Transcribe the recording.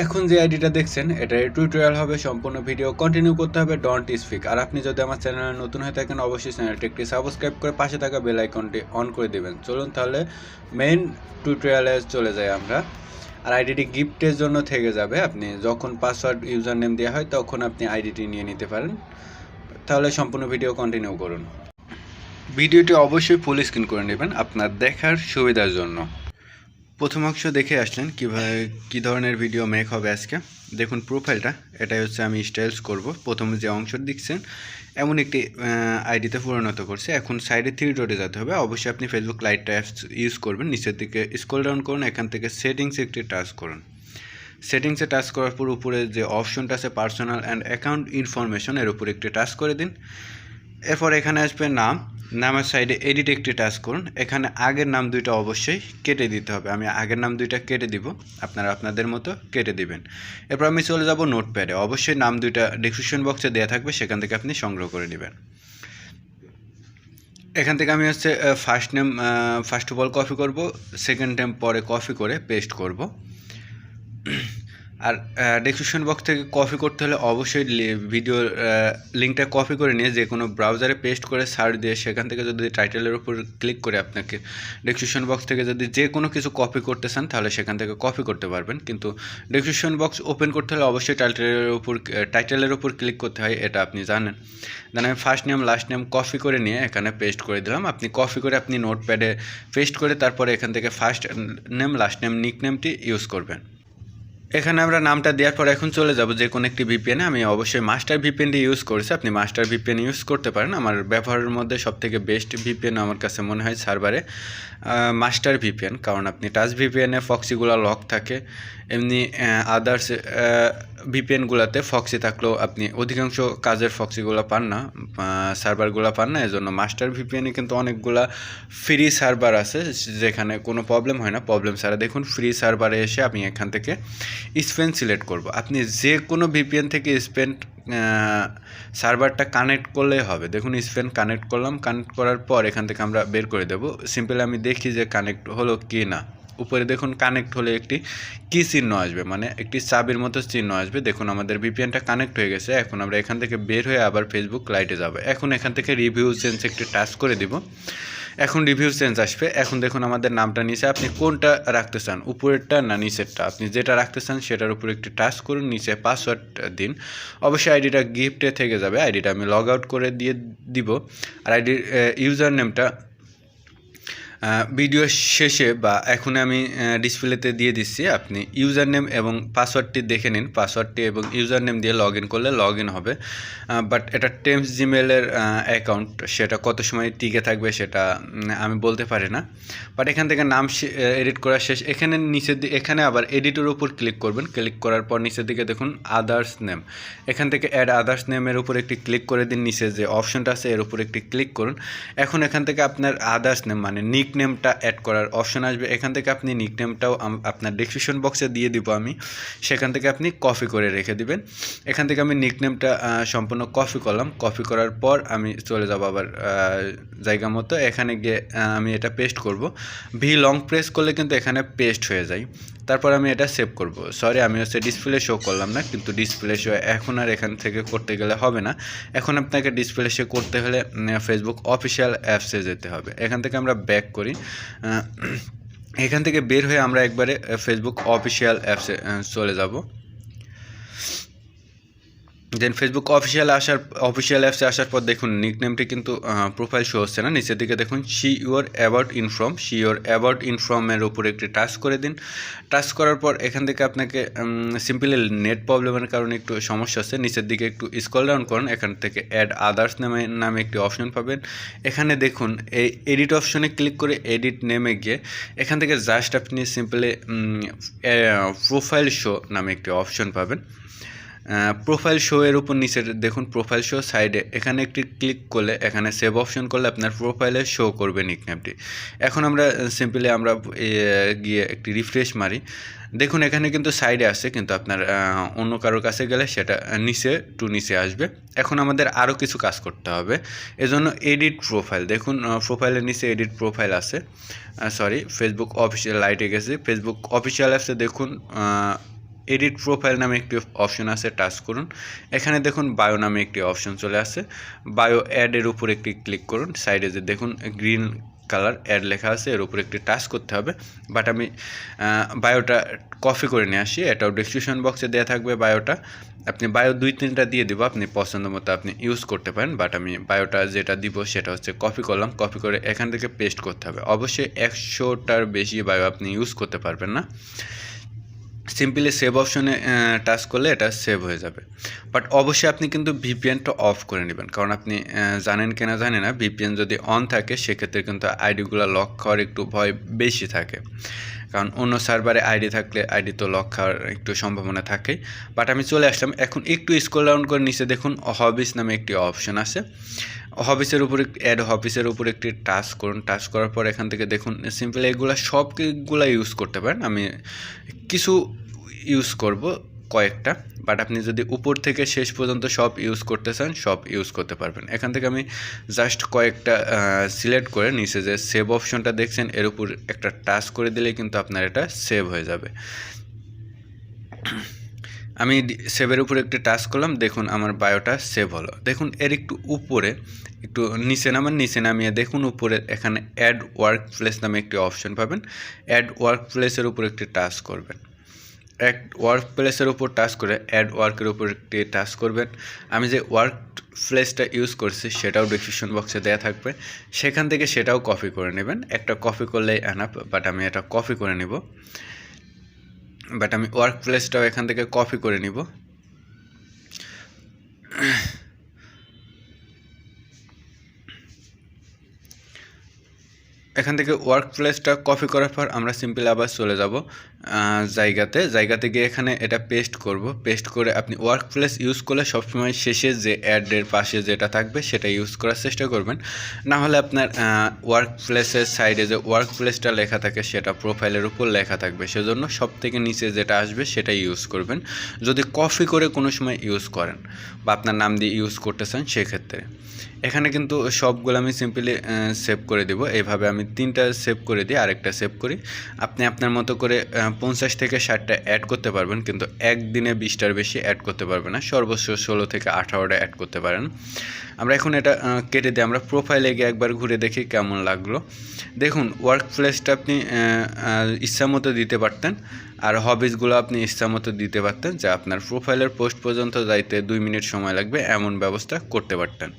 এখন যে আইডিটা দেখছেন এটা টিউটোরিয়াল হবে, সম্পূর্ণ ভিডিও কন্টিনিউ করতে হবে, ডোন্ট স্পিক। আর আপনি যদি আমার চ্যানেলে নতুন হয়ে থাকেন অবশ্যই চ্যানেলটি একটি সাবস্ক্রাইব করে পাশে থাকা বেল আইকনটি অন করে দেবেন। চলুন তাহলে মেইন টিউটোরিয়ালে চলে যাই আমরা। আর আইডিটি গিফটের জন্য থেকে যাবে, আপনি যখন পাসওয়ার্ড ইউজার নেম দেওয়া হয় তখন আপনি আইডিটি নিয়ে নিতে পারেন। তাহলে সম্পূর্ণ ভিডিও কন্টিনিউ করুন। ভিডিওটি অবশ্যই ফুল স্ক্রিন করে নেবেন আপনার দেখার সুবিধার জন্য। প্রথম অংশ দেখে আসলেন কীভাবে কী ধরনের ভিডিও মেক হবে আজকে। দেখুন প্রোফাইলটা, এটাই হচ্ছে আমি স্টাইলস করব। প্রথমে যে অংশ দেখছেন এমন একটি আইডিতে পরিণত করছে। এখন সাইডে 3 ডটে যেতে হবে। অবশ্যই আপনি ফেসবুক লাইট অ্যাপস ইউজ করবেন। নিচের দিকে স্ক্রল ডাউন করুন, এখান থেকে সেটিংসে একটি টাচ করুন। সেটিংসে টাচ করার পর উপরে যে অপশনটা আছে পার্সোনাল অ্যান্ড অ্যাকাউন্ট ইনফরমেশন, এর উপর একটি টাচ করে দিন। এরপর এখানে আসবে নামের সাইডে এডিট একটি টাচ করুন। এখানে আগের নাম দুইটা অবশ্যই কেটে দিতে হবে। আমি আগের নাম দুইটা কেটে দিব, আপনারা আপনাদের মতো কেটে দিবেন। এরপর আমি চলে যাব নোটপ্যাডে। অবশ্যই নাম দুইটা ডিসক্রিপশন বক্সে দেওয়া থাকবে, সেখান থেকে আপনি সংগ্রহ করে নেবেন। এখান থেকে আমি হচ্ছে first name first of all copy করব, সেকেন্ড নেম পরে কপি করে পেস্ট করব। আর ডেসক্রিপশন বক্স থেকে কপি করতে হলে অবশ্যই ভিডিওর লিঙ্কটা কপি করে নিয়ে যে কোনো ব্রাউজারে পেস্ট করে সার্চ দিয়ে সেখান থেকে যদি টাইটেলের উপর ক্লিক করে আপনাকে ডেসক্রিপশন বক্স থেকে যদি যে কোনো কিছু কপি করতে চান তাহলে সেখান থেকে কপি করতে পারবেন। কিন্তু ডেসক্রিপশন বক্স ওপেন করতে হলে অবশ্যই টাইটেলের উপর ক্লিক করতে হয়, এটা আপনি জানেন। দেন আমি first name last name copy করে নিয়ে এখানে পেস্ট করে দিলাম। আপনি কপি করে আপনি নোটপ্যাডে পেস্ট করে তারপরে এখান থেকে ফার্স্ট নেম লাস্ট নেম নিক নেমটি ইউজ করবেন। এখানে আমরা নামটা দেওয়ার পর এখন চলে যাব যে কোনো একটি ভিপিএনে। আমি অবশ্যই মাস্টার ভিপিএনটি ইউজ করেছি, আপনি মাস্টার ভিপিএন ইউজ করতে পারেন। আমার ব্যবহারের মধ্যে সবথেকে বেস্ট ভিপিএন আমার কাছে মনে হয় সার্ভারে মাস্টার ভিপিএন, কারণ আপনি টাচ ভিপিএনে ফক্সিগুলো লক থাকে, এমনি আদার্স ভিপিএনগুলোতে ফক্সি থাকলেও আপনি অধিকাংশ কাজের ফক্সিগুলো পান না, সার্ভারগুলো পান না। এজন্য মাস্টার ভিপিএনে কিন্তু অনেকগুলা ফ্রি সার্ভার আছে যেখানে কোনো প্রবলেম হয় না। প্রবলেম ছাড়া দেখুন ফ্রি সার্ভারে এসে আমি এখান থেকে স্পেন সিলেক্ট করব। আপনি যে কোনো ভিপিএন থেকে স্পেন সার্ভারটা কানেক্ট করলেই হবে। দেখুন স্পেন কানেক্ট করলাম, কানেক্ট করার পর এখান থেকে আমরা বের করে দেব। সিম্পলি আমি দেখি যে কানেক্ট হলো কি না। উপরে দেখুন কানেক্ট হলে একটি কি চিহ্ন আসবে, মানে একটি চাবির মতো চিহ্ন আসবে। দেখুন আমাদের ভিপিএনটা কানেক্ট হয়ে গেছে। এখন আমরা এখান থেকে বের হয়ে আবার ফেসবুক লাইটে যাব। এখন এখান থেকে রিভিউ চেঞ্জ একটি টাচ করে দিব। এখন রিভিউ চেঞ্জ আসবে। এখন দেখুন আমাদের নামটা নিচে, আপনি কোনটা রাখতে চান, উপরেরটা না নিচেরটা? আপনি যেটা রাখতে চান সেটার উপর একটি টাচ করুন, নিচে পাসওয়ার্ড দিন। অবশ্যই আইডিটা গিফটে থেকে যাবে, আইডিটা আমি লগ আউট করে দিয়ে দিব। আর আইডির ইউজার নেমটা ভিডিও শেষে বা এখন আমি ডিসপ্লেতে দিয়ে দিচ্ছি। আপনি ইউজার নেম এবং পাসওয়ার্ডটি দেখে নিন। পাসওয়ার্ডটি এবং ইউজার নেম দিয়ে লগ ইন করলে লগ ইন হবে। বাট এটা টেমস জিমেলের অ্যাকাউন্ট, সেটা কত সময় টিকে থাকবে সেটা আমি বলতে পারি না। বাট এখান থেকে নাম এডিট করা শেষ। এখানে নিচের দিকে এখানে আবার এডিটের উপর ক্লিক করবেন। ক্লিক করার পর নিচের দিকে দেখুন আদার্স নেম, এখান থেকে অ্যাড আদার্স নেমের উপর একটি ক্লিক করে দিন। নিচে যে অপশনটা আছে এর উপর একটি ক্লিক করুন। এখন এখান থেকে আপনার আদার্স নেম মানে নিক নেমটা অ্যাড করার অপশন আসবে। এখান থেকে আপনি নিক নেমটাও আপনার ডেসক্রিপশন বক্সে দিয়ে দিব আমি, সেখান থেকে আপনি কপি করে রেখে দিবেন। এখান থেকে আমি নিক নেমটা সম্পূর্ণ কপি করলাম। কপি করার পর আমি চলে যাব আবার জায়গা মতো। এখানে গিয়ে আমি এটা পেস্ট করব। ভি লং প্রেস করলে কিন্তু এখানে পেস্ট হয়ে যায়। তারপর আমি এটা সেভ করব। সরি, আমি হচ্ছে ডিসপ্লে শো করলাম না, কিন্তু ডিসপ্লে শো এখন আর এখান থেকে করতে গেলে হবে না। এখন আপনাকে ডিসপ্লে শো করতে হলে ফেসবুক অফিসিয়াল অ্যাপসে যেতে হবে। এখান থেকে আমরা ব্যাক করি। এখান থেকে বের হয়ে আমরা একবারে ফেসবুক অফিসিয়াল অ্যাপসে চলে যাব। দেন ফেসবুক অফিসিয়াল অ্যাপসে আসার পর দেখুন নিকনেমটি কিন্তু প্রোফাইল শো হচ্ছে না। নিচের দিকে দেখুন সি ইউর অ্যাবাউট ইনফর্মের উপরে একটি টাচ করে দিন। টাচ করার পর এখান থেকে আপনাকে সিম্পলি নেট প্রবলেমের কারণে একটু সমস্যা আছে। নিচের দিকে একটু স্ক্রল ডাউন করুন, এখান থেকে অ্যাড আদার্স নামে একটি অপশন পাবেন। এখানে দেখুন এই এডিট অপশনে ক্লিক করে এডিট নেমে গিয়ে এখান থেকে জাস্ট আপনি সিম্পলি প্রোফাইল শো নামে একটি অপশন পাবেন। প্রোফাইল শো এর উপর নিচে দেখুন প্রোফাইল শো সাইডে এখানে একটি ক্লিক করলে এখানে সেভ অপশন করলে আপনার প্রোফাইলে শো করবে নিকনেমটি। এখন আমরা সিম্পলি আমরা গিয়ে একটি রিফ্রেশ মারি। দেখুন এখানে কিন্তু সাইডে আসছে, কিন্তু আপনার অন্য কারোর কাছে গেলে সেটা নিচে আসবে। এখন আমাদের আরও কিছু কাজ করতে হবে, এজন্য এডিট প্রোফাইল। দেখুন প্রোফাইলের নিচে এডিট প্রোফাইল আছে। ফেসবুক অফিসিয়াল লাইটে গেছে। ফেসবুক অফিসিয়াল অ্যাপসে দেখুন এডিট প্রোফাইল নামে একটি অপশন আছে, টাচ করুন। এখানে দেখুন বায়ো নামে একটি অপশন চলে আসে, বায়ো অ্যাডের উপর একটি ক্লিক করুন। সাইডে যে দেখুন গ্রিন কালার অ্যাড লেখা আছে, এর উপর একটি টাচ করতে হবে। বাট আমি বায়োটা কপি করে নিয়ে আসি, এটাও ডেসক্রিপশন বক্সে দেওয়া থাকবে বায়োটা। আপনি বায়ো 2-3টা দিয়ে দিব, আপনি পছন্দ মতো আপনি ইউজ করতে পারেন। বাট আমি বায়োটা যেটা দিব সেটা হচ্ছে কপি করলাম, কপি করে এখান থেকে পেস্ট করতে হবে। অবশ্যই 100টার বেশি বায়ো আপনি ইউজ করতে পারবেন না। সিম্পলি সেভ অপশনে টাচ করলে এটা সেভ হয়ে যাবে। বাট অবশ্যই আপনি কিন্তু ভিপিএনটা অফ করে নেবেন, কারণ আপনি জানেন কিনা জানি না, ভিপিএন যদি অন থাকে সেক্ষেত্রে কিন্তু আইডিগুলো লক খাওয়ার একটু ভয় বেশি থাকে, কারণ অন্য সার্ভারে আইডি থাকলে আইডি তো লক খাওয়ার একটু সম্ভাবনা থাকে। বাট আমি চলে আসলাম, এখন একটু স্ক্রল ডাউন করে নিচে দেখুন হবিস নামে একটি অপশন আছে, হবিসের উপর অ্যাড হবিসের উপর একটি টাচ করুন। টাচ করার পর এখান থেকে দেখুন সিম্পলি এগুলো সবগুলা ইউজ করতে পারেন, আমি কিছু ইউজ করব কয়েকটা। বাট আপনি যদি উপর থেকে শেষ পর্যন্ত সব ইউজ করতে চান সব ইউজ করতে পারবেন। এখান থেকে আমি জাস্ট কয়েকটা সিলেক্ট করে নিচে যে সেভ অপশনটা দেখছেন এর উপর একটা টাচ করে দিলে কিন্তু আপনার এটা সেভ হয়ে যাবে। আমি সেভের উপরে একটু টাচ করলাম, দেখুন আমার বায়োটা সেভ হলো। দেখুন এর একটু উপরে একটু নিচে নামিয়ে দেখুন উপরে এখানে অ্যাড ওয়ার্ক প্লেস নামে একটি অপশন পাবেন। অ্যাড ওয়ার্ক প্লেসের উপর একটি টাচ করবেন। অ্যাড ওয়ার্ক প্লেসের উপর টাচ করে অ্যাড ওয়ার্কের উপর একটি টাচ করবেন। আমি যে ওয়ার্ক প্লেসটা ইউজ করছি সেটাও ডিসক্রিপশন বক্সে দেওয়া থাকবে, সেখান থেকে সেটাও কপি করে নেবেন। একটা কপি করলেই এনাফ, বাট আমি এটা কপি করে নিব। বাট আমি ওয়ার্ক প্লেসটাও এখান থেকে কপি করে নিব। এখান থেকে ওয়ার্ক প্লেসটা কপি করার পর আমরা সিম্পলি আবার চলে যাব জায়গাতে গিয়ে এখানে এটা পেস্ট করব। পেস্ট করে আপনি ওয়ার্ক প্লেস ইউজ করলে সবসময় শেষে যে অ্যাডের পাশে যেটা থাকবে সেটা ইউজ করার চেষ্টা করবেন, না হলে আপনার ওয়ার্ক প্লেসের সাইডে যে ওয়ার্ক প্লেসটা লেখা থাকে সেটা প্রোফাইলের উপর লেখা থাকবে, সেজন্য সব থেকে নিচে যেটা আসবে সেটা ইউজ করবেন যদি কপি করে কোনো সময় ইউজ করেন বা আপনার নাম দিয়ে ইউজ করতে চান সেক্ষেত্রে। এখানে কিন্তু সবগুলো আমি সিম্পলি সেভ করে দেব। এইভাবে আমি 3টা সেভ করে দিই, আরেকটা সেভ করি। আপনি আপনার মতো করে 50 থেকে 60টা অ্যাড করতে পারবেন, কিন্তু একদিনে 20টার বেশি অ্যাড করতে পারবেন না, সর্বোচ্চ 16 থেকে 18টা অ্যাড করতে পারেন। আমরা এখন এটা কেটে দিই, আমরা প্রোফাইলে গিয়ে একবার ঘুরে দেখি কেমন লাগলো। দেখুন ওয়ার্ক প্লেসটা আপনি ইচ্ছা মতো দিতে পারতেন, আর হবিসগুলো আপনি ইচ্ছা মতো দিতে পারতেন, যা আপনার প্রোফাইলের পোস্ট পর্যন্ত যাইতে 2 মিনিট সময় লাগবে এমন ব্যবস্থা করতে পারতেন।